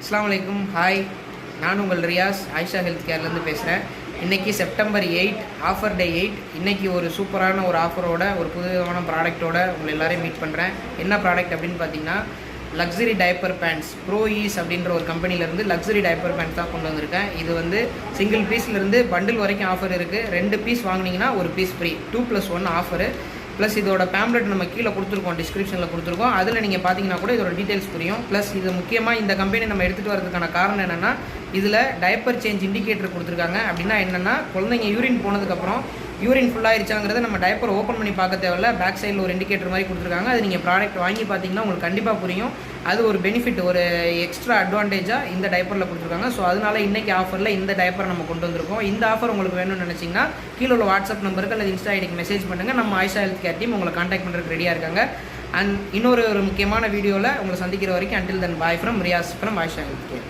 அஸ்ஸலாமு அலைக்கும். ஹாய், நான் உங்கள் ரியாஸ் ஆயிஷா ஹெல்த் கேர்லேருந்து பேசுகிறேன். இன்றைக்கி செப்டம்பர் 8 ஆஃபர் டே 8. இன்றைக்கி ஒரு சூப்பரான ஒரு ஆஃபரோட ஒரு புதுவிதமான ப்ராடக்ட்டோட உங்களை எல்லோரையும் மீட் பண்ணுறேன். என்ன ப்ராடக்ட் அப்படின்னு பார்த்தீங்கன்னா, லக்ஸரி டைப்பர் பேண்ட்ஸ் ப்ரோஈஸ் அப்படின்ற ஒரு கம்பெனிலேருந்து லக்ஸரி டைப்பர் பேண்ட்ஸ் தான் கொண்டு வந்திருக்கேன். இது வந்து சிங்கிள் பீஸ்லேருந்து பண்டில் வரைக்கும் ஆஃபர் இருக்குது. 2 பீஸ் வாங்கினீங்கன்னா ஒரு பீஸ் ஃப்ரீ, 2+1 ஆஃபரு. ப்ளஸ் இதோட பேம்ப்ளெட் நம்ம கீழே கொடுத்துருக்கோம், டிஸ்கிரிப்ஷனில் கொடுத்துருக்கோம். அதில் நீங்கள் பார்த்தீங்கன்னா கூட இதோட டீட்டெயில்ஸ் புரியும். ப்ளஸ் இது முக்கியமாக இந்த கம்பெனி நம்ம எடுத்துகிட்டு வரதுக்கான காரணம் என்னென்னா, இதில் டைப்பர் சேஞ்ச் இண்டிகேட்டர் கொடுத்துருக்காங்க. அப்படின்னா என்னென்னா, குழந்தைங்க யூரின் போனதுக்கப்புறம் யூரின் ஃபுல்லாகிருச்சாங்கிறத நம்ம டைப்பர் ஓப்பன் பண்ணி பார்க்க தேவையில்ல. பேக் சைடில் ஒரு இண்டிகேட்டர் மாதிரி கொடுத்துருக்காங்க. அது நீங்கள் ப்ராடக்ட் வாங்கி பார்த்தீங்கன்னா உங்களுக்கு கண்டிப்பாக புரியும். அது ஒரு பெனிஃபிட், ஒரு எக்ஸ்ட்ரா அட்வான்டேஜாக இந்த டைப்பரில் கொடுத்துருக்காங்க. ஸோ அதனால் இன்றைக்கி ஆஃபரில் இந்த டைப்பரை நம்ம கொண்டு வந்திருக்கோம். இந்த ஆஃபர் உங்களுக்கு வேணும்னு நினச்சிங்கன்னா கீழே உள்ள வாட்ஸ்அப் நம்பருக்கு அல்லது இன்ஸ்டா ஐடிக்கு மெசேஜ் பண்ணுங்கள். நம்ம ஆயிஷா ஹெல்த் கேர் டீம் உங்களை கான்டாக்ட் பண்ணுறதுக்கு ரெடியாக இருக்காங்க. அண்ட் இன்னொரு முக்கியமான வீடியோவில் உங்களை சந்திக்கிற வரைக்கும் until then bye from Riyaz from Ayesha health care.